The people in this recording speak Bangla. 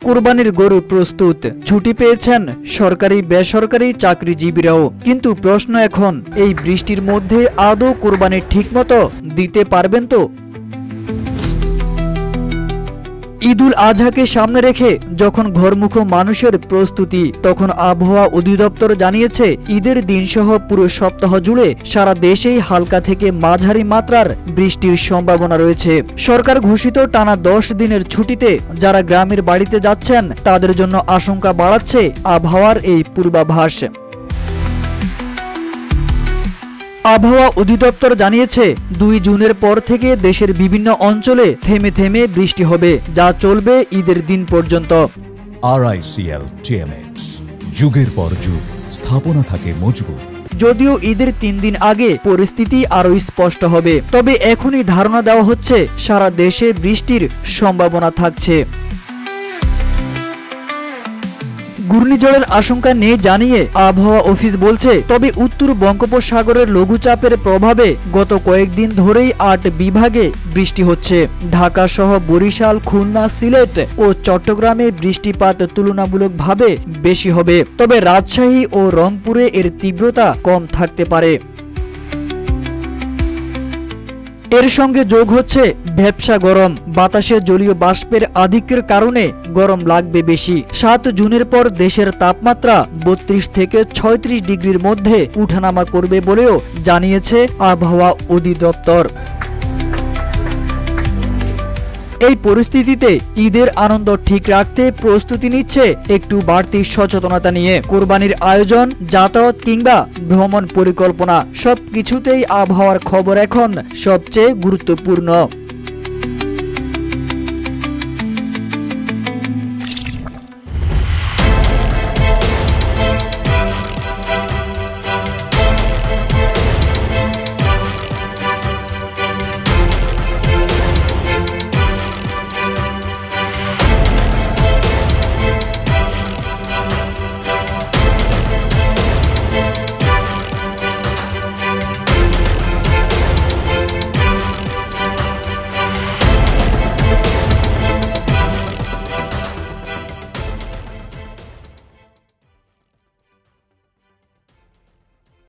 কুরবানির গরু প্রস্তুত, ছুটি পেয়েছেন সরকারি বেসরকারি চাকরিজীবীরাও। কিন্তু প্রশ্ন এখন, এই বৃষ্টির মধ্যে আদৌ কুরবানি ঠিকমতো দিতে পারবেন তো? ঈদুল আজহাকে সামনে রেখে যখন ঘরমুখো মানুষের প্রস্তুতি, তখন আবহাওয়া অধিদপ্তর জানিয়েছে ঈদের দিনসহ পুরো সপ্তাহ জুড়ে সারা দেশেই হালকা থেকে মাঝারি মাত্রার বৃষ্টির সম্ভাবনা রয়েছে। সরকার ঘোষিত টানা 10 দিনের ছুটিতে যারা গ্রামের বাড়িতে যাচ্ছেন তাদের জন্য আশঙ্কা বাড়াচ্ছে আবহাওয়ার এই পূর্বাভাস। আবহাওয়া অধিদপ্তর জানিয়েছে 2 জুনের পর থেকে দেশের বিভিন্ন অঞ্চলে থেমে থেমে বৃষ্টি হবে, যা চলবে ঈদের দিন পর্যন্ত। RICL TMX, যুগের পর যুগ স্থাপনা থাকে মজবুত। যদিও ঈদের 3 দিন আগে পরিস্থিতি আরো স্পষ্ট হবে, তবে এখনই ধারণা দেওয়া হচ্ছে সারা দেশে বৃষ্টির সম্ভাবনা থাকছে। ঘূর্ণিঝড়ের আশঙ্কা নেই জানিয়ে আবহাওয়া অফিস বলছে, তবে উত্তর বঙ্গোপসাগরের লঘুচাপের প্রভাবে গত কয়েকদিন ধরেই 8 বিভাগে বৃষ্টি হচ্ছে। ঢাকা সহ বরিশাল, খুলনা, সিলেট ও চট্টগ্রামে বৃষ্টিপাত তুলনামূলকভাবে বেশি হবে, তবে রাজশাহী ও রংপুরে এর তীব্রতা কম থাকতে পারে। এর সঙ্গে যোগ হচ্ছে ভ্যাপসা গরম, বাতাসে জলীয় বাষ্পের আধিক্যের কারণে গরম লাগবে বেশি। 7 জুনের পর দেশের তাপমাত্রা 32 থেকে 36 ডিগ্রির মধ্যে উঠানামা করবে বলেও জানিয়েছে আবহাওয়া অধিদপ্তর। এই পরিস্থিতিতে ঈদের আনন্দ ঠিক রাখতে প্রস্তুতি নিচ্ছে একটু বাড়তি সচেতনতা নিয়ে। কোরবানির আয়োজন, যাতায়াত কিংবা ভ্রমণ পরিকল্পনা সবকিছুতেই আবহাওয়ার খবর এখন সবচেয়ে গুরুত্বপূর্ণ।